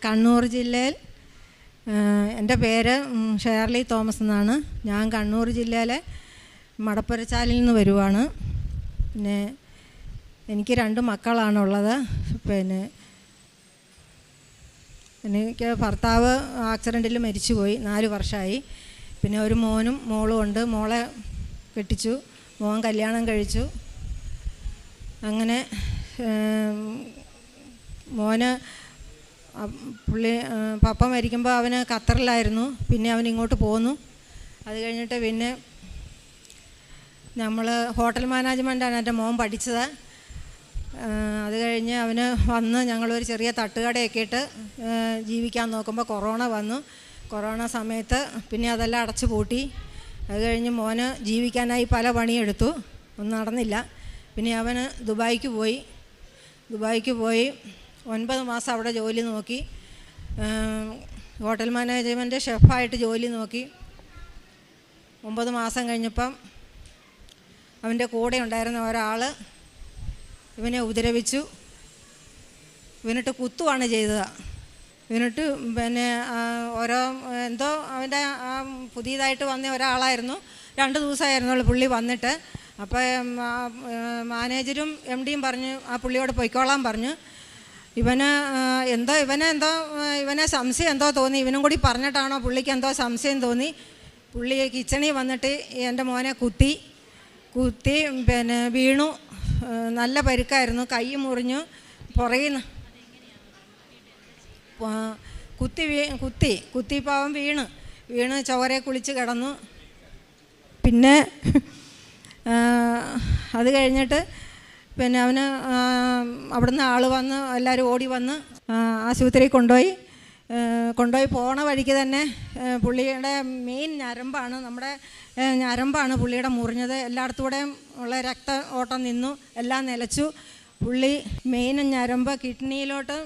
കണ്ണൂർ ജില്ലയിൽ എൻ്റെ പേര് ഷേർലി തോമസ് എന്നാണ്. ഞാൻ കണ്ണൂർ ജില്ലയിലെ മടപ്പുരച്ചാലിൽ നിന്ന് വരുവാണ്. പിന്നെ എനിക്ക് 2 മക്കളാണുള്ളത്. പിന്നെ എനിക്ക് ഭർത്താവ് ആക്സിഡൻറ്റിൽ മരിച്ചുപോയി, 4 വർഷമായി. പിന്നെ ഒരു മോനും മോളും ഉണ്ട്. മോളെ കെട്ടിച്ചു, മോൻ കല്യാണം കഴിച്ചു. അങ്ങനെ മോന് പപ്പ മരിക്കുമ്പോൾ അവന് ഖത്തറിലായിരുന്നു. പിന്നെ അവൻ ഇങ്ങോട്ട് പോന്നു. അത് കഴിഞ്ഞിട്ട് പിന്നെ നമ്മൾ ഹോട്ടൽ മാനേജ്മെൻറ്റാണ് എൻ്റെ മോൻ പഠിച്ചത്. അത് കഴിഞ്ഞ് അവന് വന്ന് ഞങ്ങളൊരു ചെറിയ തട്ടുകടയൊക്കെ ഇട്ട് ജീവിക്കാൻ നോക്കുമ്പോൾ കൊറോണ വന്നു. കൊറോണ സമയത്ത് പിന്നെ അതെല്ലാം അടച്ചു പൂട്ടി. അത് കഴിഞ്ഞ് മോന് ജീവിക്കാനായി പല പണിയെടുത്തു, ഒന്നും നടന്നില്ല. പിന്നെ അവന് ദുബായിക്ക് പോയി 9 മാസം അവിടെ ജോലി നോക്കി. ഹോട്ടൽ മാനേജ്മെൻറ്റ് ഷെഫായിട്ട് ജോലി നോക്കി. 9 മാസം കഴിഞ്ഞപ്പം അവൻ്റെ കൂടെ ഉണ്ടായിരുന്ന ഒരാൾ ഇവനെ ഉപദ്രവിച്ചു. ഇവനിട്ട് കുത്തുവാണ് ചെയ്തത്. ഇവനിട്ട് പിന്നെ എന്തോ അവൻ്റെ പുതിയതായിട്ട് വന്ന ഒരാളായിരുന്നു. 2 ദിവസമായിരുന്നുള്ളൂ പുള്ളി വന്നിട്ട്. അപ്പോൾ മാനേജരും MDയും പറഞ്ഞു ആ പുള്ളിയോട് പൊയ്ക്കോളാൻ പറഞ്ഞു. ഇവനെ സംശയം എന്തോ തോന്നി. ഇവനും കൂടി പറഞ്ഞിട്ടാണോ പുള്ളിക്ക് എന്തോ സംശയം തോന്നി. പുള്ളി കിച്ചണിൽ വന്നിട്ട് എൻ്റെ മോനെ കുത്തി പിന്നെ വീണു. നല്ല പരിക്കായിരുന്നു, കൈ മുറിഞ്ഞു. പുറകിൽ കുത്തിപ്പോൾ അവൻ വീണ് ചോരയെ കുളിച്ച് കിടന്നു. പിന്നെ അത് കഴിഞ്ഞിട്ട് പിന്നെ അവന് അവിടുന്ന് ആൾ വന്ന് എല്ലാവരും ഓടി വന്ന് ആശുപത്രിയിൽ കൊണ്ടുപോയി പോണ വഴിക്ക് തന്നെ പുള്ളിയുടെ മെയിൻ ഞരമ്പാണ് പുള്ളിയുടെ മുറിഞ്ഞത്. എല്ലായിടത്തൂടെയും ഉള്ള രക്ത ഓട്ടം നിന്നു, എല്ലാം നിലച്ചു. പുള്ളി മെയിൻ ഞരമ്പ് കിഡ്നിയിലോട്ട്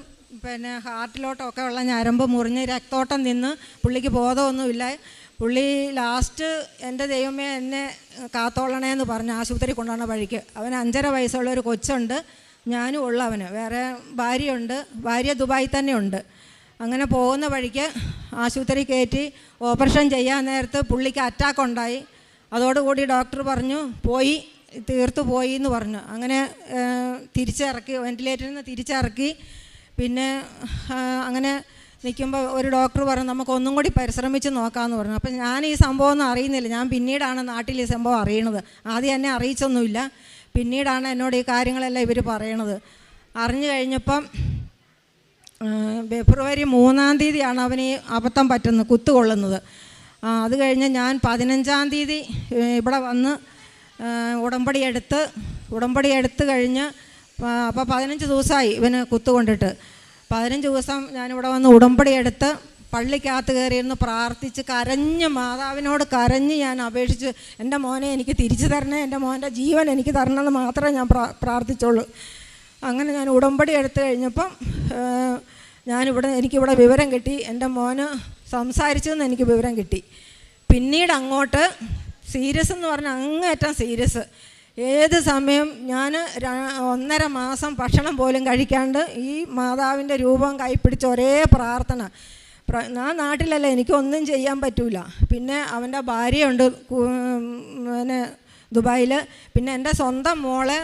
പിന്നെ ഹാർട്ടിലോട്ടൊക്കെ ഉള്ള ഞരമ്പ് മുറിഞ്ഞ് രക്തോട്ടം നിന്ന് പുള്ളിക്ക് ബോധമൊന്നുമില്ല. പുള്ളി ലാസ്റ്റ് എൻ്റെ ദൈവമേ എന്നെ കാത്തോളണേന്ന് പറഞ്ഞ് ആശുപത്രി കൊണ്ടുപോകുന്ന വഴിക്ക് അവന് 5.5 വയസ്സുള്ള ഒരു കൊച്ചുണ്ട്, ഞാനും ഉള്ള അവന്. വേറെ ഭാര്യയുണ്ട്, ഭാര്യ ദുബായി തന്നെ ഉണ്ട്. അങ്ങനെ പോകുന്ന വഴിക്ക് ആശുപത്രി കയറ്റി ഓപ്പറേഷൻ ചെയ്യാൻ നേരത്ത് പുള്ളിക്ക് അറ്റാക്ക് ഉണ്ടായി. അതോടുകൂടി ഡോക്ടർ പറഞ്ഞു തീർത്തു പോയി എന്ന് പറഞ്ഞു. അങ്ങനെ തിരിച്ചിറക്കി, വെൻറ്റിലേറ്ററിൽ നിന്ന് തിരിച്ചിറക്കി. പിന്നെ അങ്ങനെ നിൽക്കുമ്പോൾ ഒരു ഡോക്ടർ പറഞ്ഞു നമുക്ക് ഒന്നും കൂടി പരിശ്രമിച്ച് നോക്കാമെന്ന് പറഞ്ഞു. അപ്പം ഞാൻ ഈ സംഭവമൊന്നും അറിയുന്നില്ല. ഞാൻ പിന്നീടാണ് നാട്ടിൽ ഈ സംഭവം അറിയണത്. ആദ്യം എന്നെ അറിയിച്ചൊന്നുമില്ല. പിന്നീടാണ് എന്നോട് ഈ കാര്യങ്ങളെല്ലാം ഇവർ പറയണത്. അറിഞ്ഞു കഴിഞ്ഞപ്പം ഫെബ്രുവരി 3-ാം തീയതിയാണ് അവന് ഈ അബദ്ധം പറ്റുന്നത്, കുത്തുകൊള്ളുന്നത്. അത് കഴിഞ്ഞ് ഞാൻ 15-ാം തീയതി ഇവിടെ വന്ന് ഉടമ്പടി എടുത്ത് കഴിഞ്ഞ് അപ്പോൾ 15 ദിവസമായി ഇവന് കുത്തുകൊണ്ടിട്ട്. 15 ദിവസം ഞാനിവിടെ വന്ന് ഉടമ്പടി എടുത്ത് പള്ളിക്കകത്ത് കയറിയിരുന്ന് പ്രാർത്ഥിച്ച് മാതാവിനോട് കരഞ്ഞ് ഞാൻ അപേക്ഷിച്ച് എൻ്റെ മോനെ എനിക്ക് തിരിച്ചു തരണേ, എൻ്റെ മോൻ്റെ ജീവൻ എനിക്ക് തരണമെന്ന് മാത്രമേ ഞാൻ പ്രാർത്ഥിച്ചുള്ളൂ. അങ്ങനെ ഞാൻ ഉടമ്പടി എടുത്തു കഴിഞ്ഞപ്പം എനിക്കിവിടെ വിവരം കിട്ടി, എൻ്റെ മോന് സംസാരിച്ചെന്ന് എനിക്ക് വിവരം കിട്ടി. പിന്നീട് അങ്ങോട്ട് സീരിയസ് എന്ന് പറഞ്ഞാൽ അങ്ങേറ്റം സീരിയസ്. ഏത് സമയം ഞാൻ 1.5 മാസം ഭക്ഷണം പോലും കഴിക്കാണ്ട് ഈ മാതാവിൻ്റെ രൂപം കൈപ്പിടിച്ച് ഒരേ പ്രാർത്ഥന. ഞാൻ നാട്ടിലല്ല, എനിക്കൊന്നും ചെയ്യാൻ പറ്റൂല. പിന്നെ അവൻ്റെ ഭാര്യയുണ്ട് പിന്നെ ദുബായിൽ. പിന്നെ എൻ്റെ സ്വന്തം മോളെ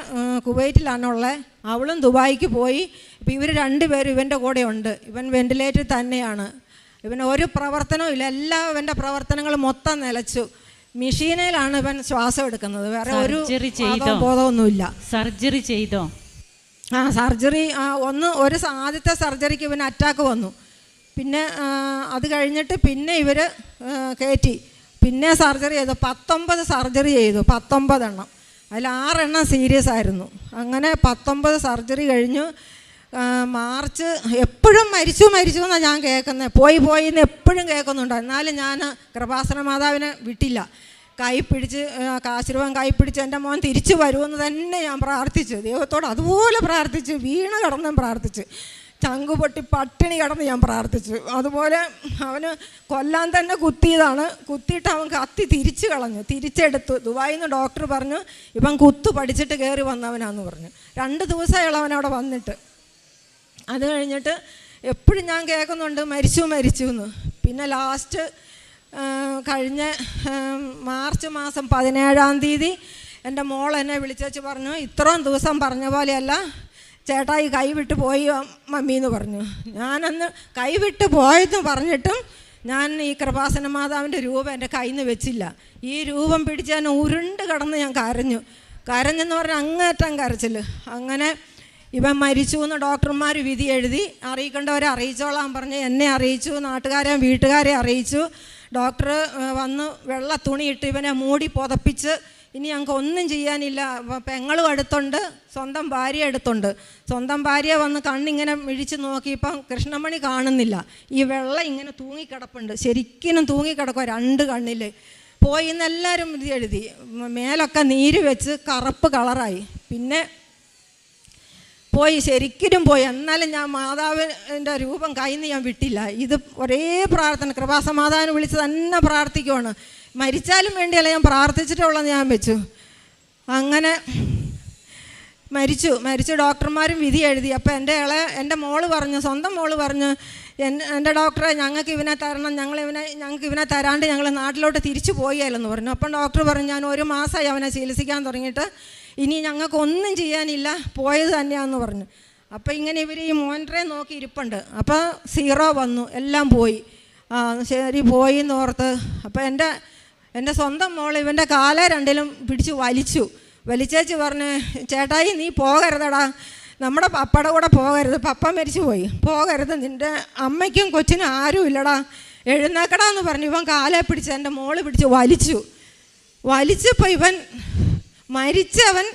കുവൈറ്റിലാണുള്ളത്, അവളും ദുബായിക്ക് പോയി. ഇപ്പം ഇവർ 2 പേരും ഇവൻ്റെ കൂടെ ഉണ്ട്. ഇവൻ വെൻറ്റിലേറ്റർ തന്നെയാണ്. ഇവന് ഒരു പ്രവർത്തനവും ഇല്ല. ഇവൻ്റെ പ്രവർത്തനങ്ങൾ മൊത്തം നിലച്ചു. മെഷീനിലാണ് ഇവൻ ശ്വാസം എടുക്കുന്നത്, വേറെ ഒരു ബോധമൊന്നുമില്ല. സർജറി ചെയ്തോ? സർജറി ആദ്യത്തെ സർജറിക്ക് ഇവന് അറ്റാക്ക് വന്നു. പിന്നെ അത് കഴിഞ്ഞിട്ട് പിന്നെ ഇവർ കയറ്റി പിന്നെ സർജറി ചെയ്തു. 19 സർജറി ചെയ്തു, 19 എണ്ണം. അതിൽ 6 എണ്ണം സീരിയസ് ആയിരുന്നു. അങ്ങനെ 19 സർജറി കഴിഞ്ഞു. മാർച്ച് എപ്പോഴും മരിച്ചു എന്നാണ് ഞാൻ കേൾക്കുന്നത്. പോയി എന്ന് എപ്പോഴും കേൾക്കുന്നുണ്ട്. എന്നാലും ഞാൻ കൃപാസന മാതാവിനെ വിട്ടില്ല. ആശീർവാദം കൈപ്പിടിച്ച് എൻ്റെ മോൻ തിരിച്ചു വരുമെന്ന് തന്നെ ഞാൻ പ്രാർത്ഥിച്ചു. ദൈവത്തോട് അതുപോലെ പ്രാർത്ഥിച്ചു, വീണ് കിടന്നും പ്രാർത്ഥിച്ചു, ചങ്കുപൊട്ടി പട്ടിണി കിടന്ന് ഞാൻ പ്രാർത്ഥിച്ചു. അതുപോലെ അവന് കൊല്ലാൻ തന്നെ കുത്തിയിട്ട് അവൻ കത്തി തിരിച്ചെടുത്തു. ദുബായിൽ നിന്ന് ഡോക്ടർ പറഞ്ഞു ഇവൻ കുത്തു പഠിച്ചിട്ട് കയറി വന്നവനാന്ന് പറഞ്ഞു. 2 ദിവസമായുള്ള അവനവിടെ വന്നിട്ട്. അത് കഴിഞ്ഞിട്ട് എപ്പോഴും ഞാൻ കേൾക്കുന്നുണ്ട് മരിച്ചു എന്ന്. പിന്നെ ലാസ്റ്റ് കഴിഞ്ഞ മാർച്ച് മാസം 17 എൻ്റെ മോൾ എന്നെ വിളിച്ചു പറഞ്ഞു, ഇത്രയും ദിവസം പറഞ്ഞ പോലെയല്ല ചേട്ടായി കൈവിട്ട് പോയി മമ്മി എന്ന് പറഞ്ഞു. ഞാനന്ന് കൈവിട്ട് പോയെന്ന് പറഞ്ഞിട്ടും ഞാൻ ഈ കൃപാസന മാതാവിൻ്റെ രൂപം എൻ്റെ കയ്യിൽ നിന്ന് വെച്ചില്ല. ഈ രൂപം പിടിച്ച് ഞാൻ ഉരുണ്ട് കിടന്ന് ഞാൻ കരഞ്ഞെന്ന് പറഞ്ഞാൽ അങ്ങേറ്റം കരച്ചിൽ. അങ്ങനെ ഇവൻ മരിച്ചു എന്ന് ഡോക്ടർമാർ വിധി എഴുതി. അറിയിക്കേണ്ടവരെ അറിയിച്ചോളാൻ പറഞ്ഞ് എന്നെ അറിയിച്ചു, നാട്ടുകാരെയും വീട്ടുകാരെ അറിയിച്ചു. ഡോക്ടർ വന്ന് വെള്ള തുണിയിട്ട് ഇവനെ മൂടി പുതപ്പിച്ച് ഇനി ഞങ്ങൾക്ക് ഒന്നും ചെയ്യാനില്ല. പെങ്ങളും അടുത്തുണ്ട്, സ്വന്തം ഭാര്യ അടുത്തുണ്ട്. സ്വന്തം ഭാര്യ വന്ന് കണ്ണിങ്ങനെ മിഴിച്ച് നോക്കിയപ്പം കൃഷ്ണമണി കാണുന്നില്ല. ഈ വെള്ളം ഇങ്ങനെ തൂങ്ങിക്കിടപ്പുണ്ട്, ശരിക്കും തൂങ്ങിക്കിടക്കുക 2 കണ്ണിൽ. പോയി എന്നെല്ലാവരും ഇത് എഴുതി. മേലൊക്കെ നീര് വെച്ച് കറുപ്പ് കളറായി. പിന്നെ പോയി, ശരിക്കും പോയി. എന്നാലും ഞാൻ മാതാവിൻ്റെ രൂപം കയ്യിൽ നിന്ന് ഞാൻ വിട്ടില്ല. ഇത് ഒരേ പ്രാർത്ഥന, കൃപാസമാധാനം വിളിച്ച് തന്നെ പ്രാർത്ഥിക്കുവാണ്. മരിച്ചാലും വേണ്ടിയല്ല ഞാൻ പ്രാർത്ഥിച്ചിട്ടുള്ളത് ഞാൻ വെച്ചു. അങ്ങനെ മരിച്ചു ഡോക്ടർമാരും വിധി എഴുതി. അപ്പോൾ എൻ്റെ മോള് പറഞ്ഞു, സ്വന്തം മോള് പറഞ്ഞു, എൻ്റെ ഡോക്ടറെ ഞങ്ങൾക്ക് ഇവനെ തരണം, ഞങ്ങൾക്ക് ഇവനെ തരാണ്ട് ഞങ്ങൾ നാട്ടിലോട്ട് തിരിച്ചു പോയാലെന്ന് പറഞ്ഞു. അപ്പം ഡോക്ടർ പറഞ്ഞു, ഞാൻ 1 മാസമായി അവനെ ചികിത്സിക്കാൻ തുടങ്ങിയിട്ട്, ഇനി ഞങ്ങൾക്കൊന്നും ചെയ്യാനില്ല, പോയത് തന്നെയാണെന്ന് പറഞ്ഞു. അപ്പോൾ ഇങ്ങനെ ഇവർ ഈ മോനിറ്ററെ നോക്കി ഇരിപ്പുണ്ട്. അപ്പോൾ 0 വന്നു, എല്ലാം പോയി. ശരി പോയി എന്ന് ഓർത്ത്. അപ്പോൾ എൻ്റെ സ്വന്തം മോൾ ഇവൻ്റെ കാലെ 2ലും പിടിച്ച് വലിച്ചേച്ച് പറഞ്ഞ്, ചേട്ടായി നീ പോകരുതടാ, നമ്മുടെ പപ്പയുടെ കൂടെ പോകരുത്, പപ്പ മരിച്ചു പോയി, പോകരുത്, നിൻ്റെ അമ്മയ്ക്കും കൊച്ചിനും ആരും ഇല്ലടാ, എഴുന്നേക്കടാന്ന് പറഞ്ഞു. ഇവൻ കാലെ പിടിച്ച് എൻ്റെ മോള് പിടിച്ച് വലിച്ചപ്പോൾ ഇവൻ മരിച്ചവൻ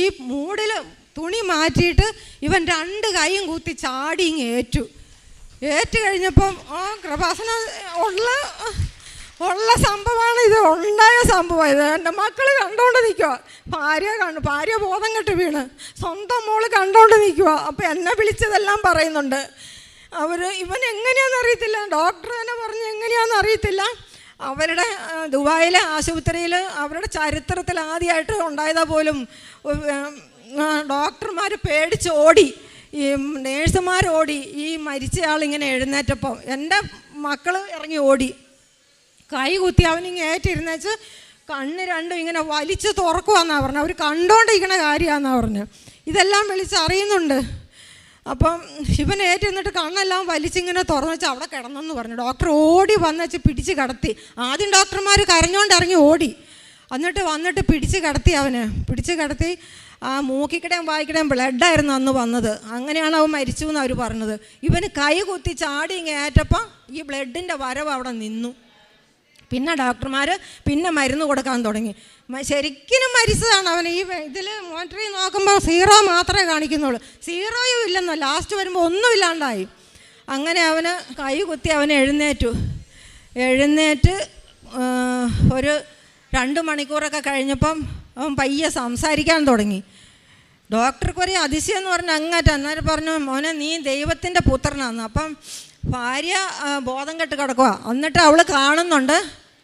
ഈ മൂടിൽ തുണി മാറ്റിയിട്ട് ഇവൻ 2 കൈയും കൂത്തി ചാടി ഇങ്ങ് ഏറ്റു കഴിഞ്ഞപ്പം കൃപാസന ഉള്ള സംഭവമാണ് ഇത്, ഉണ്ടായ സംഭവം ഇത്. എൻ്റെ മക്കൾ കണ്ടുകൊണ്ട് നിൽക്കുക, ഭാര്യ ബോധം കെട്ട് വീണ്, സ്വന്തം മോള് കണ്ടുകൊണ്ട് നിൽക്കുക. അപ്പോൾ എന്നെ വിളിച്ചതെല്ലാം പറയുന്നുണ്ട്. ഇവൻ എങ്ങനെയാണെന്ന് അറിയത്തില്ല, ഡോക്ടർ തന്നെ പറഞ്ഞ് എങ്ങനെയാണെന്ന് അറിയത്തില്ല. അവരുടെ ദുബായിലെ ആശുപത്രിയിൽ അവരുടെ ചരിത്രത്തിൽ ആദ്യമായിട്ട് ഉണ്ടായതാ പോലും. ഡോക്ടർമാർ പേടിച്ചോടി, ഈ നേഴ്സുമാരോടി. ഈ മരിച്ചയാളിങ്ങനെ എഴുന്നേറ്റപ്പോൾ എൻ്റെ മക്കൾ ഇറങ്ങി ഓടി. കൈ കുത്തി അവനിങ്ങനെ ഏറ്റിരുന്നേച്ച് കണ്ണ് 2 ഇങ്ങനെ വലിച്ച് തുറക്കുവാന്നാണ് പറഞ്ഞത്. അവർ കണ്ടോണ്ടിരിക്കണ കാര്യമാണെന്നാണ് പറഞ്ഞത്. ഇതെല്ലാം വിളിച്ചറിയുന്നുണ്ട്. അപ്പം ഇവൻ ഏറ്റിരുന്നിട്ട് കണ്ണെല്ലാം വലിച്ചിങ്ങനെ തുറന്നു വെച്ച് അവിടെ കിടന്നെന്ന് പറഞ്ഞു. ഡോക്ടർ ഓടി വന്നുവെച്ച് പിടിച്ച് കിടത്തി. ആദ്യം ഡോക്ടർമാർ കരഞ്ഞോണ്ട് ഇറങ്ങി ഓടി. വന്നിട്ട് പിടിച്ച് കിടത്തി. ആ മൂക്കിക്കടയും വായിക്കടയും ബ്ലഡായിരുന്നു അന്ന് വന്നത്. അങ്ങനെയാണ് അവൻ മരിച്ചു എന്ന് അവർ പറഞ്ഞത്. ഇവന് കൈ കുത്തി ചാടി ഏറ്റപ്പം ഈ ബ്ലഡിൻ്റെ വരവ് അവിടെ നിന്നു. പിന്നെ ഡോക്ടർമാർ മരുന്ന് കൊടുക്കാൻ തുടങ്ങി. ശരിക്കും മരിച്ചതാണ് അവൻ. ഈ ഇതിൽ മോണിറ്ററിൽ നോക്കുമ്പോൾ 0 മാത്രമേ കാണിക്കുന്നുള്ളൂ, 0യും ഇല്ലെന്നോ. ലാസ്റ്റ് വരുമ്പോൾ ഒന്നുമില്ലാണ്ടായി. അങ്ങനെ അവന് കൈ കുത്തി അവൻ എഴുന്നേറ്റ് ഒരു 2 മണിക്കൂറൊക്കെ കഴിഞ്ഞപ്പം അവൻ പയ്യെ സംസാരിക്കാൻ തുടങ്ങി. ഡോക്ടർക്കൊരു അതിശയം എന്ന് പറഞ്ഞാൽ അന്നേരം പറഞ്ഞു, മോനെ നീ ദൈവത്തിൻ്റെ പുത്രനാന്ന്. അപ്പം ഭാര്യ ബോധം കെട്ട് കിടക്കുക. എന്നിട്ട് അവൾ കാണുന്നുണ്ട്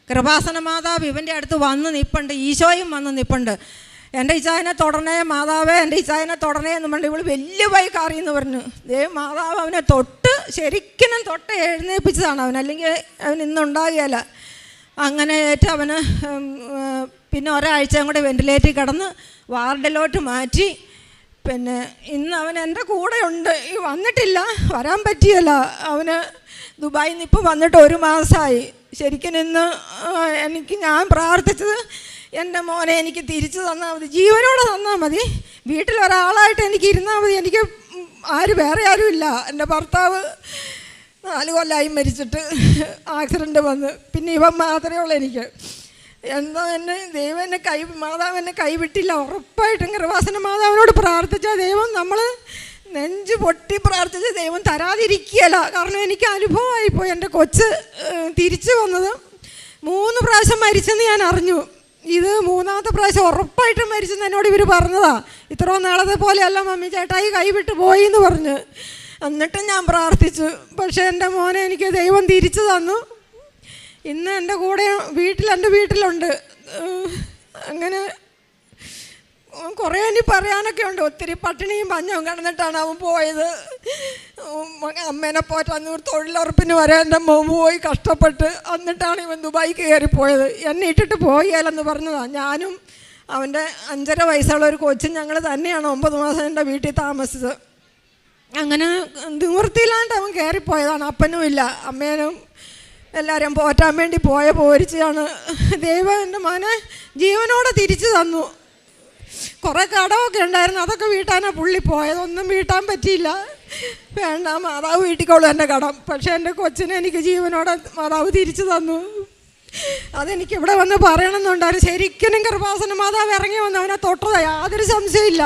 കൃപാസന മാതാവ് ഇവൻ്റെ അടുത്ത് വന്ന് നിൽപ്പുണ്ട്, ഈശോയും വന്ന് നിൽപ്പുണ്ട്. എൻ്റെ ഇച്ചായനെ തൊടണേ മാതാവേ, എൻ്റെ ഇച്ചായനെ തൊടണേ എന്ന് പറഞ്ഞു. ഇവൾ വലിയ കാറിയെന്ന് പറഞ്ഞു. മാതാവ് അവനെ ശരിക്കും എഴുന്നേൽപ്പിച്ചതാണ് അവൻ, അല്ലെങ്കിൽ അവൻ ഇന്നുണ്ടാകുകയില്ല. അങ്ങനെ അവന് പിന്നെ ഒരാഴ്ചയും കൂടെ വെന്റിലേറ്ററിൽ കിടന്ന് വാർഡിലോട്ട് മാറ്റി. പിന്നെ ഇന്ന് അവൻ എൻ്റെ കൂടെ ഉണ്ട്, വന്നിട്ടില്ല, വരാൻ പറ്റിയല്ല. അവന് ദുബായിൽ നിന്ന് ഇപ്പോൾ വന്നിട്ട് 1 മാസമായി. ശരിക്കും ഇന്ന് ഞാൻ പ്രാർത്ഥിച്ചത്, എൻ്റെ മോനെ എനിക്ക് തിരിച്ചു തന്നാൽ മതി, ജീവനോടെ തന്നാൽ മതി, വീട്ടിലൊരാളായിട്ട് എനിക്ക് ഇരുന്നാൽ മതി, എനിക്ക് വേറെ ആരുമില്ല. എൻ്റെ ഭർത്താവ് 4 കൊല്ലമായി മരിച്ചിട്ട്, ആക്സിഡൻറ്റ് വന്ന്. പിന്നെ ഇവൻ മാത്രമേ ഉള്ളൂ എനിക്ക്. എന്താ ദൈവം മാതാവ് എന്നെ കൈവിട്ടില്ല. ഉറപ്പായിട്ടും കൃപാസന മാതാവിനോട് പ്രാർത്ഥിച്ചാൽ ദൈവം, നമ്മൾ നെഞ്ച് പൊട്ടി പ്രാർത്ഥിച്ച ദൈവം തരാതിരിക്കുകയല്ല. കാരണം എനിക്ക് അനുഭവമായിപ്പോയി. എൻ്റെ കൊച്ച് തിരിച്ചു വന്നത് 3 പ്രാവശ്യം മരിച്ചെന്ന് ഞാൻ അറിഞ്ഞു. ഇത് 3ാമത്തെ പ്രാവശ്യം ഉറപ്പായിട്ടും മരിച്ചെന്ന് എന്നോട് ഇവർ പറഞ്ഞതാ. ഇത്രയും നാളത്തെ പോലെയല്ല മമ്മി, ചേട്ടായി കൈവിട്ട് പോയി എന്ന് പറഞ്ഞ്. എന്നിട്ടും ഞാൻ പ്രാർത്ഥിച്ചു. പക്ഷേ എൻ്റെ മോനെ എനിക്ക് ദൈവം തിരിച്ചു തന്നു. ഇന്ന് എൻ്റെ കൂടെ എൻ്റെ വീട്ടിലുണ്ട്. അങ്ങനെ കുറേ ഇനി പറയാനൊക്കെ ഉണ്ട്. ഒത്തിരി പട്ടിണിയും പഞ്ഞവും കിടന്നിട്ടാണ് അവൻ പോയത്. അമ്മേനെ പോറ്റാൻ തൊഴിലുറപ്പിന് വരെ എൻ്റെ മോൻ പോയി കഷ്ടപ്പെട്ട്, എന്നിട്ടാണ് ഇവൻ ദുബായിക്ക് കയറിപ്പോയത്. എന്നെ ഇട്ടിട്ട് പോയാലെന്ന് പറഞ്ഞതാണ്. ഞാനും അവൻ്റെ 5.5 വയസ്സുള്ള ഒരു കൊച്ചും ഞങ്ങൾ തന്നെയാണ് 9 മാസം എൻ്റെ വീട്ടിൽ താമസിച്ചത്. അങ്ങനെ നിവൃത്തിയില്ലാണ്ട് അവൻ കയറിപ്പോയതാണ്. അപ്പനും ഇല്ല, അമ്മേനും എല്ലാവരും പോറ്റാൻ വേണ്ടി പോരിച്ചാണ്. ദൈവം എൻ്റെ മോനെ ജീവനോടെ തിരിച്ചു തന്നു. കുറേ കടമൊക്കെ ഉണ്ടായിരുന്നു, അതൊക്കെ വീട്ടാനാണ് പുള്ളി പോയത്. ഒന്നും വീട്ടാൻ പറ്റിയില്ല. വേണ്ട, മാതാവ് വീട്ടിക്കോളൂ എൻ്റെ കടം. പക്ഷേ എൻ്റെ കൊച്ചിനെ എനിക്ക് ജീവനോടെ മാതാവ് തിരിച്ചു തന്നു. അതെനിക്ക് ഇവിടെ വന്ന് പറയണമെന്നുണ്ടായിരുന്നു. ശരിക്കും കൃപാസന മാതാവ് ഇറങ്ങി വന്ന് അവനെ തൊട്ടത് യാതൊരു സംശയമില്ല.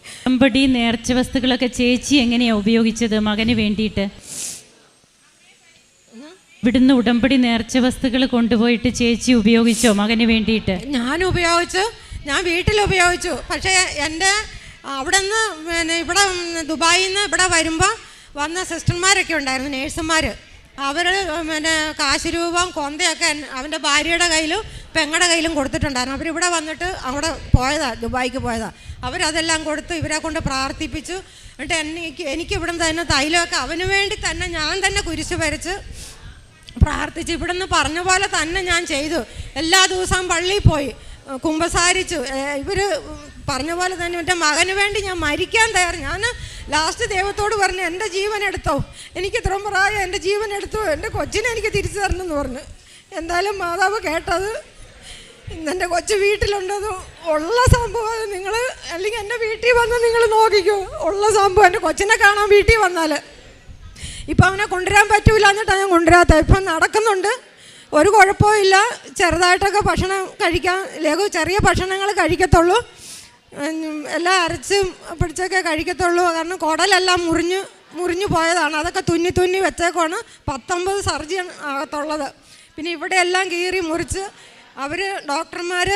ഉടമ്പടി നേർച്ച വസ്തുക്കളൊക്കെ ചേച്ചി എങ്ങനെയാണ് ഉപയോഗിച്ചത് മകന് വേണ്ടിയിട്ട്? ഇവിടുന്ന് ഉടമ്പടി നേർച്ച വസ്തുക്കൾ കൊണ്ടുപോയിട്ട് ചേച്ചി ഉപയോഗിച്ചോ മകന് വേണ്ടിയിട്ട്? ഞാൻ ഉപയോഗിച്ചു, ഞാൻ വീട്ടിൽ ഉപയോഗിച്ചു. പക്ഷേ എൻ്റെ അവിടെ നിന്ന് പിന്നെ ഇവിടെ ദുബായിൽ നിന്ന് ഇവിടെ വരുമ്പോൾ വന്ന സിസ്റ്റർമാരൊക്കെ ഉണ്ടായിരുന്നു, നേഴ്സുമാർ. അവർ പിന്നെ കാശ് രൂപം കൊന്തയൊക്കെ അവൻ്റെ ഭാര്യയുടെ കയ്യിലും പെങ്ങളുടെ കയ്യിലും കൊടുത്തിട്ടുണ്ടായിരുന്നു. അവരിവിടെ വന്നിട്ട് അവിടെ പോയതാണ്, ദുബായിക്ക് പോയതാണ്. അവരതെല്ലാം കൊടുത്ത് ഇവരെ കൊണ്ട് പ്രാർത്ഥിപ്പിച്ചു. എന്നിട്ട് എനിക്ക് ഇവിടെ തന്നെ തൈലമൊക്കെ അവന് വേണ്ടി തന്നെ ഞാൻ തന്നെ കുരിശ് വരച്ച് പ്രാർത്ഥിച്ചു. ഇവിടെ നിന്ന് പറഞ്ഞ പോലെ തന്നെ ഞാൻ ചെയ്തു. എല്ലാ ദിവസവും പള്ളിയിൽ പോയി കുമ്പസാരിച്ചു. ഇവർ പറഞ്ഞ പോലെ തന്നെ എൻ്റെ മകന് വേണ്ടി ഞാൻ മരിക്കാൻ തയ്യാറ്. ഞാൻ ലാസ്റ്റ് ദൈവത്തോട് പറഞ്ഞു, എൻ്റെ ജീവൻ എടുത്തോ, എനിക്ക് ഇത്രയും പ്രായം, എൻ്റെ ജീവൻ എടുത്തോ, എൻ്റെ കൊച്ചിനെ എനിക്ക് തിരിച്ചു തരണമെന്ന് പറഞ്ഞു. എന്തായാലും മാതാവ് കേട്ടത്. ഇന്നെൻ്റെ കൊച്ചു വീട്ടിലുണ്ടത് ഉള്ള സംഭവം. നിങ്ങൾ അല്ലെങ്കിൽ എൻ്റെ വീട്ടിൽ വന്ന് നിങ്ങൾ നോക്കിക്കോ, ഉള്ള സംഭവം. എൻ്റെ കൊച്ചിനെ കാണാൻ വീട്ടിൽ വന്നാൽ ഇപ്പം അവനെ കൊണ്ടുവരാൻ പറ്റൂല എന്നിട്ടാണ് ഞാൻ കൊണ്ടുവരാത്ത. ഇപ്പം നടക്കുന്നുണ്ട്, ഒരു കുഴപ്പമില്ല. ചെറുതായിട്ടൊക്കെ ഭക്ഷണം കഴിക്കാൻ ചെറിയ ഭക്ഷണങ്ങൾ കഴിക്കത്തുള്ളൂ. എല്ലാം അരച്ചും പിടിച്ചൊക്കെ കഴിക്കത്തുള്ളൂ. കാരണം കുടലെല്ലാം മുറിഞ്ഞു പോയതാണ്. അതൊക്കെ തുന്നി വെച്ചേക്കാണ്. 19 സർജൻ അകത്തുള്ളത്. പിന്നെ ഇവിടെ എല്ലാം കീറി മുറിച്ച് അവർ ഡോക്ടർമാർ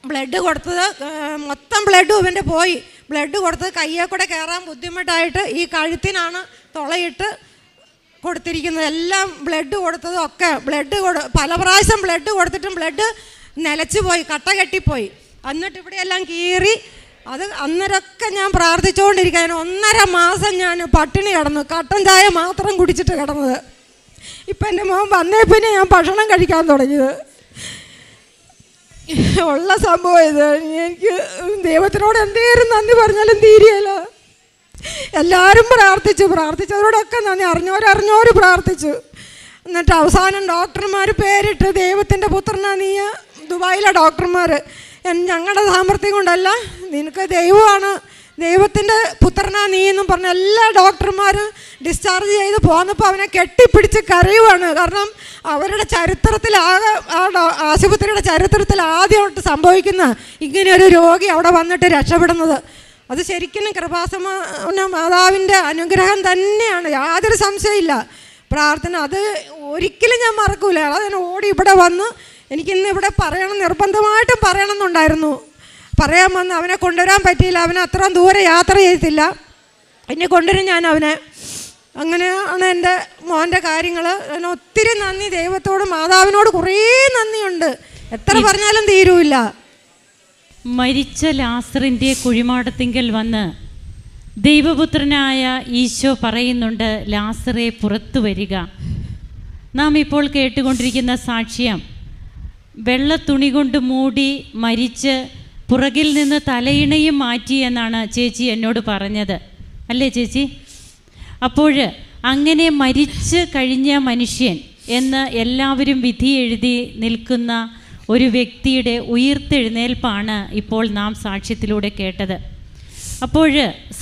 ബ്ലഡ് കൊടുത്തത് മൊത്തം ബ്ലഡും ഇവൻ്റെ പോയി. ബ്ലഡ് കൊടുത്തത് കയ്യെ കൂടെ കയറാൻ ബുദ്ധിമുട്ടായിട്ട് ഈ കഴുത്തിനാണ് തുളയിട്ട് കൊടുത്തിരിക്കുന്നത്. എല്ലാം ബ്ലഡ് കൊടുത്തതും ഒക്കെ പല പ്രാവശ്യം ബ്ലഡ് കൊടുത്തിട്ടും ബ്ലഡ് നിലച്ചു പോയി, കട്ട കെട്ടിപ്പോയി. എന്നിട്ട് ഇവിടെയെല്ലാം കീറി. അത് അന്നേരമൊക്കെ ഞാൻ പ്രാർത്ഥിച്ചുകൊണ്ടിരിക്കാൻ 1.5 മാസം ഞാൻ പട്ടിണി കിടന്നു, കട്ടൻ ചായ മാത്രം കുടിച്ചിട്ട് കിടന്നത്. ഇപ്പം എൻ്റെ മോൻ വന്നേ പിന്നെ ഞാൻ ഭക്ഷണം കഴിക്കാൻ തുടങ്ങിയത്. ഉള്ള സംഭവം ഇത്. എനിക്ക് ദൈവത്തിനോട് എന്തേലും നന്ദി പറഞ്ഞാലും തീരെയല്ല. എല്ലാവരും പ്രാർത്ഥിച്ചവരോടൊക്കെ നന്ദി. അറിഞ്ഞോര് പ്രാർത്ഥിച്ചു. എന്നിട്ട് അവസാനം ഡോക്ടർമാർ പേരിട്ട് ദൈവത്തിൻ്റെ പുത്രനാ നീ. ദുബായിലെ ഡോക്ടർമാർ, ഞങ്ങളുടെ സാമർത്ഥ്യം കൊണ്ടല്ല, നിനക്ക് ദൈവമാണ്, ദൈവത്തിൻ്റെ പുത്രനാ നീ എന്നും പറഞ്ഞ എല്ലാ ഡോക്ടർമാരും ഡിസ്ചാർജ് ചെയ്ത് പോന്നപ്പോൾ അവനെ കെട്ടിപ്പിടിച്ച് കരയുവാണ്. കാരണം അവരുടെ ചരിത്രത്തിലാകെ ആശുപത്രിയുടെ ചരിത്രത്തിൽ ആദ്യമായിട്ട് സംഭവിക്കുന്ന ഇങ്ങനെയൊരു രോഗി അവിടെ വന്നിട്ട് രക്ഷപ്പെടുന്നത്. അത് ശരിക്കും കൃപാസന മാതാവിൻ്റെ അനുഗ്രഹം തന്നെയാണ്, യാതൊരു സംശയമില്ല. പ്രാർത്ഥന അത് ഒരിക്കലും ഞാൻ മറക്കൂല. അതിന് ഓടി ഇവിടെ വന്ന് എനിക്കിന്ന് ഇവിടെ നിർബന്ധമായിട്ടും പറയണമെന്നുണ്ടായിരുന്നു. പറയാൻ വന്ന് അവനെ കൊണ്ടുവരാൻ പറ്റിയില്ല. അവനെ അത്രയും ദൂരെ യാത്ര ചെയ്തില്ല. എന്നെ കൊണ്ടുവരും ഞാൻ അവനെ. അങ്ങനെയാണ് എൻ്റെ മോൻ്റെ കാര്യങ്ങൾ. അതിന് ഒത്തിരി നന്ദി ദൈവത്തോട്, മാതാവിനോട് കുറേ നന്ദിയുണ്ട്. എത്ര പറഞ്ഞാലും തീരൂല്ല. മരിച്ച ലാസറിൻ്റെ കുഴിമാടത്തിങ്കൽ വന്ന് ദൈവപുത്രനായ ഈശോ പറയുന്നുണ്ട്, ലാസറെ പുറത്തു വരിക. നാം ഇപ്പോൾ കേട്ടുകൊണ്ടിരിക്കുന്ന സാക്ഷ്യം വെള്ള തുണി കൊണ്ട് മൂടി മരിച്ച് പുറകിൽ നിന്ന് തലയിണയും മാറ്റി എന്നാണ് ചേച്ചി എന്നോട് പറഞ്ഞത്, അല്ലേ ചേച്ചി? അപ്പോൾ അങ്ങനെ മരിച്ച് കഴിഞ്ഞ മനുഷ്യൻ എന്ന് എല്ലാവരും വിധി എഴുതി നിൽക്കുന്ന ഒരു വ്യക്തിയുടെ ഉയിർത്തെഴുന്നേൽപ്പാണ് ഇപ്പോൾ നാം സാക്ഷ്യത്തിലൂടെ കേട്ടത്. അപ്പോൾ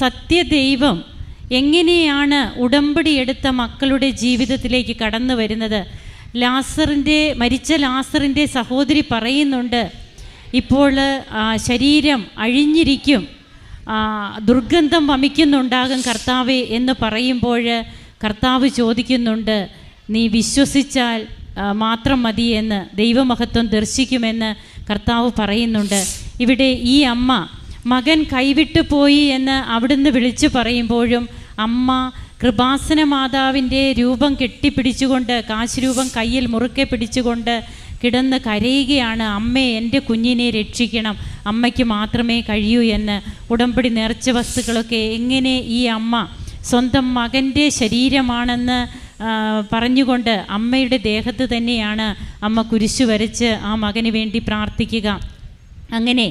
സത്യദൈവം എങ്ങനെയാണ് ഉടമ്പടി എടുത്ത മക്കളുടെ ജീവിതത്തിലേക്ക് കടന്നു വരുന്നത്? മരിച്ച ലാസറിൻ്റെ സഹോദരി പറയുന്നുണ്ട്, ഇപ്പോൾ ശരീരം അഴിഞ്ഞിരിക്കും, ദുർഗന്ധം വമിക്കുന്നുണ്ടാകും കർത്താവേ എന്ന് പറയുമ്പോൾ കർത്താവ് ചോദിക്കുന്നുണ്ട്, നീ വിശ്വസിച്ചാൽ മാത്രം മതി എന്ന്, ദൈവമഹത്വം ദർശിക്കുമെന്ന് കർത്താവ് പറയുന്നുണ്ട്. ഇവിടെ ഈ അമ്മ മകൻ കൈവിട്ടു പോയി എന്ന് അവിടുന്ന് വിളിച്ചു പറയുമ്പോഴും അമ്മ കൃപാസന മാതാവിൻ്റെ രൂപം കെട്ടിപ്പിടിച്ചുകൊണ്ട്, കാശ് രൂപം കയ്യിൽ മുറുക്കെ പിടിച്ചുകൊണ്ട് കിടന്ന് കരയുകയാണ്, അമ്മേ എൻ്റെ കുഞ്ഞിനെ രക്ഷിക്കണം, അമ്മയ്ക്ക് മാത്രമേ കഴിയൂ എന്ന് ഉടമ്പടി നേർച്ച വസ്തുക്കളൊക്കെ എങ്ങനെ ഈ അമ്മ സ്വന്തം മകൻ്റെ ശരീരമാണെന്ന് പറഞ്ഞുകൊണ്ട് അമ്മയുടെ ദേഹത്ത് തന്നെയാണ് അമ്മ കുരിശു വരച്ച് ആ മകന് വേണ്ടി പ്രാർത്ഥിക്കുക. അങ്ങനെ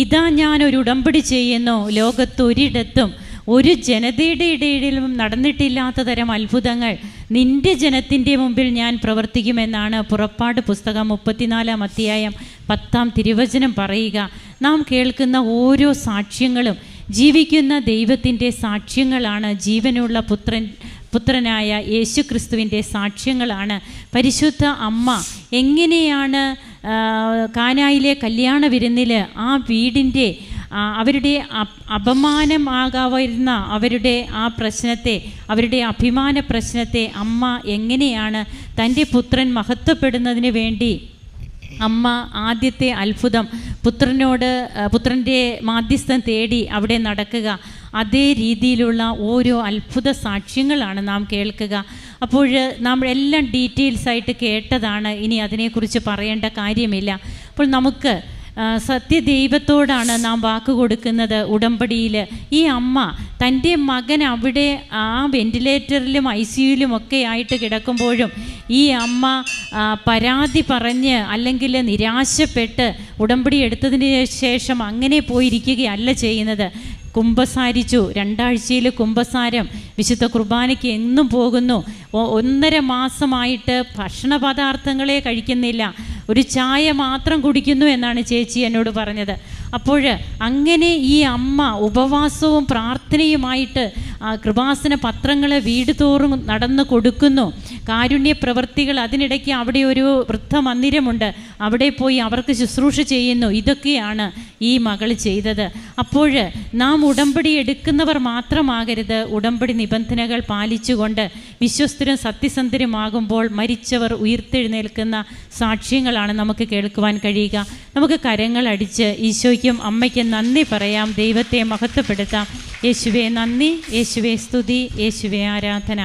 ഇതാ ഞാനൊരു ഉടമ്പടി ചെയ്യുന്നു, ലോകത്തൊരിടത്തും ഒരു ജനതയുടെ ഇടയിലും നടന്നിട്ടില്ലാത്ത തരം അത്ഭുതങ്ങൾ നിൻ്റെ ജനത്തിൻ്റെ മുമ്പിൽ ഞാൻ പ്രവർത്തിക്കുമെന്നാണ് പുറപ്പാട് പുസ്തകം 34-ാം അധ്യായം 10-ാം തിരുവചനം പറയുക. നാം കേൾക്കുന്ന ഓരോ സാക്ഷ്യങ്ങളും ജീവിക്കുന്ന ദൈവത്തിൻ്റെ സാക്ഷ്യങ്ങളാണ്. ജീവനുള്ള പുത്രനായ യേശു ക്രിസ്തുവിൻ്റെ സാക്ഷ്യങ്ങളാണ്. പരിശുദ്ധ അമ്മ എങ്ങനെയാണ് കാനായിലെ കല്യാണ വിരുന്നിൽ ആ വീടിൻ്റെ അവരുടെ അപമാനമാകാവുന്ന അവരുടെ ആ പ്രശ്നത്തെ, അവരുടെ അഭിമാന പ്രശ്നത്തെ അമ്മ എങ്ങനെയാണ് തൻ്റെ പുത്രൻ മഹത്വപ്പെടുന്നതിന് വേണ്ടി അമ്മ ആദ്യത്തെ അത്ഭുതം പുത്രൻ്റെ മാധ്യസ്ഥം തേടി അവിടെ നടക്കുക. അതേ രീതിയിലുള്ള ഓരോ അത്ഭുത സാക്ഷ്യങ്ങളാണ് നാം കേൾക്കുക. അപ്പോൾ നാം എല്ലാം ഡീറ്റെയിൽസായിട്ട് കേട്ടതാണ്, ഇനി അതിനെക്കുറിച്ച് പറയേണ്ട കാര്യമില്ല. അപ്പോൾ നമുക്ക് സത്യദൈവത്തോടാണ് നാം വാക്ക് കൊടുക്കുന്നത് ഉടമ്പടിയിൽ. ഈ അമ്മ തൻ്റെ മകൻ അവിടെ ആ വെന്റിലേറ്ററിലും ICUയിലും ഒക്കെ ആയിട്ട് കിടക്കുമ്പോഴും ഈ അമ്മ പരാതി പറഞ്ഞ് അല്ലെങ്കിൽ നിരാശപ്പെട്ട് ഉടമ്പടി എടുത്തതിന് ശേഷം അങ്ങനെ പോയിരിക്കുകയല്ല ചെയ്യുന്നത്. കുമ്പസാരിച്ചു. 2 ആഴ്ചയിൽ കുമ്പസാരം. വിശുദ്ധ കുർബാനയ്ക്ക് എന്നും പോകുന്നു. 1.5 മാസമായിട്ട് ഭക്ഷണ പദാർത്ഥങ്ങളെ കഴിക്കുന്നില്ല, ഒരു ചായ മാത്രം കുടിക്കുന്നു എന്നാണ് ചേച്ചി എന്നോട് പറഞ്ഞത്. അപ്പോൾ അങ്ങനെ ഈ അമ്മ ഉപവാസവും പ്രാർത്ഥനയുമായിട്ട് കൃപാസന പത്രങ്ങൾ വീട് തോറും നടന്നു കൊടുക്കുന്നു. കാരുണ്യ പ്രവൃത്തികൾ, അതിനിടയ്ക്ക് അവിടെ ഒരു വൃദ്ധമന്ദിരമുണ്ട്, അവിടെ പോയി അവർക്ക് ശുശ്രൂഷ ചെയ്യുന്നു. ഇതൊക്കെയാണ് ഈ മകൾ ചെയ്തത്. അപ്പോൾ നാം ഉടമ്പടി എടുക്കുന്നവർ മാത്രമാകരുത്, ഉടമ്പടി നിബന്ധനകൾ പാലിച്ചുകൊണ്ട് വിശ്വസ്തരും സത്യസന്ധരുമാകുമ്പോൾ മരിച്ചവർ ഉയർത്തെഴുന്നേൽക്കുന്ന സാക്ഷ്യങ്ങളാണ് നമുക്ക് കേൾക്കുവാൻ കഴിയുക. നമുക്ക് കരങ്ങളടിച്ച് ഈശോയ്ക്കും അമ്മയ്ക്കും നന്ദി പറയാം, ദൈവത്തെ മഹത്വപ്പെടുത്താം. യേശുവേ നന്ദി, യേശുവേ സ്തുതി, യേശുവേ ആരാധന.